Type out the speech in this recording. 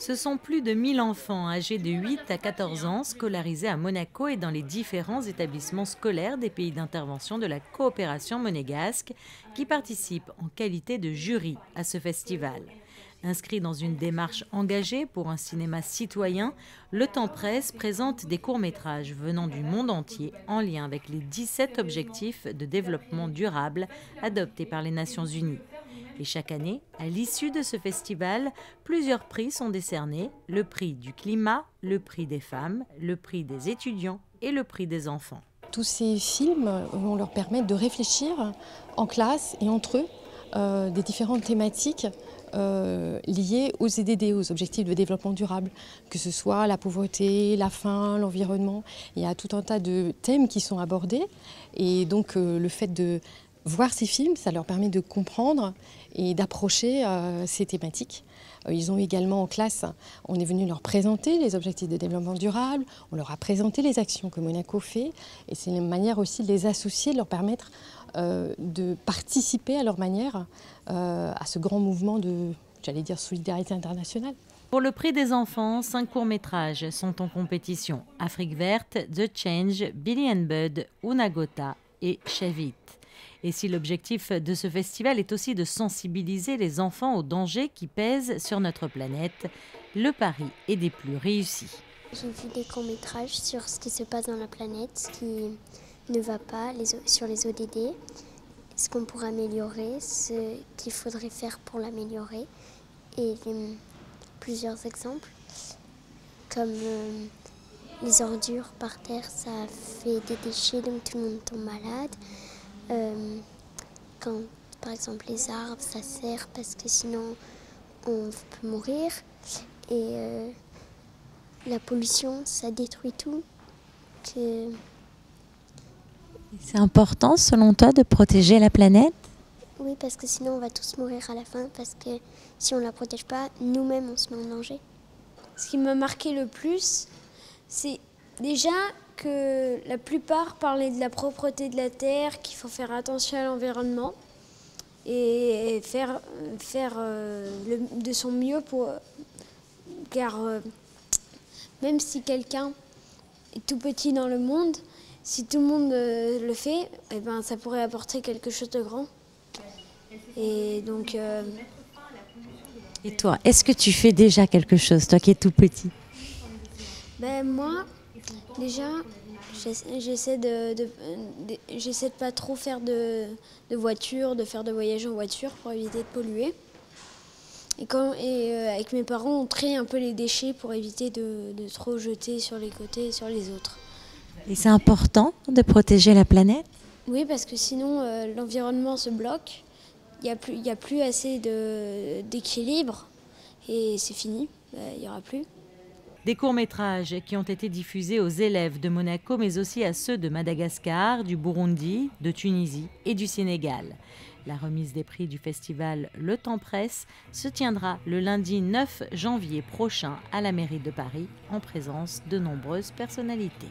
Ce sont plus de 1000 enfants âgés de 8 à 14 ans scolarisés à Monaco et dans les différents établissements scolaires des pays d'intervention de la coopération monégasque qui participent en qualité de jury à ce festival. Inscrit dans une démarche engagée pour un cinéma citoyen, Le Temps Presse présente des courts-métrages venant du monde entier en lien avec les 17 objectifs de développement durable adoptés par les Nations Unies. Et chaque année, à l'issue de ce festival, plusieurs prix sont décernés, le prix du climat, le prix des femmes, le prix des étudiants et le prix des enfants. Tous ces films vont leur permettre de réfléchir en classe et entre eux des différentes thématiques liées aux ODD, aux objectifs de développement durable, que ce soit la pauvreté, la faim, l'environnement. Il y a tout un tas de thèmes qui sont abordés et donc le fait de voir ces films, ça leur permet de comprendre et d'approcher ces thématiques. Ils ont également en classe, on est venu leur présenter les objectifs de développement durable, on leur a présenté les actions que Monaco fait et c'est une manière aussi de les associer, de leur permettre de participer à leur manière à ce grand mouvement de, j'allais dire, solidarité internationale. Pour le prix des enfants, 5 courts-métrages sont en compétition. Afrique verte, The Change, Billy and Bud, Unagota et Shavit. Et si l'objectif de ce festival est aussi de sensibiliser les enfants aux dangers qui pèsent sur notre planète, le pari est des plus réussis. J'ai vu des courts-métrages sur ce qui se passe dans la planète, ce qui ne va pas, sur les ODD, ce qu'on pourrait améliorer, ce qu'il faudrait faire pour l'améliorer. Et plusieurs exemples, comme les ordures par terre, ça fait des déchets, donc tout le monde tombe malade. Quand par exemple les arbres, ça sert parce que sinon on peut mourir. Et la pollution, ça détruit tout. C'est important selon toi de protéger la planète ? Oui, parce que sinon on va tous mourir à la fin, parce que si on ne la protège pas, nous-mêmes on se met en danger. Ce qui m'a marqué le plus, c'est déjà que la plupart parlaient de la propreté de la terre, qu'il faut faire attention à l'environnement et faire de son mieux car même si quelqu'un est tout petit dans le monde, si tout le monde le fait, eh ben, ça pourrait apporter quelque chose de grand. Et donc. Et toi, est-ce que tu fais déjà quelque chose, toi qui es tout petit ? Ben moi, déjà, j'essaie de pas trop faire de voiture, de faire de voyages en voiture pour éviter de polluer. Et avec mes parents, on trie un peu les déchets pour éviter de trop jeter sur les côtés et sur les autres. Et c'est important de protéger la planète ? Oui, parce que sinon l'environnement se bloque, il y a plus assez d'équilibre et c'est fini, il n'y aura plus. Des courts-métrages qui ont été diffusés aux élèves de Monaco, mais aussi à ceux de Madagascar, du Burundi, de Tunisie et du Sénégal. La remise des prix du festival Le Temps Presse se tiendra le lundi 9 janvier prochain à la mairie de Paris, en présence de nombreuses personnalités.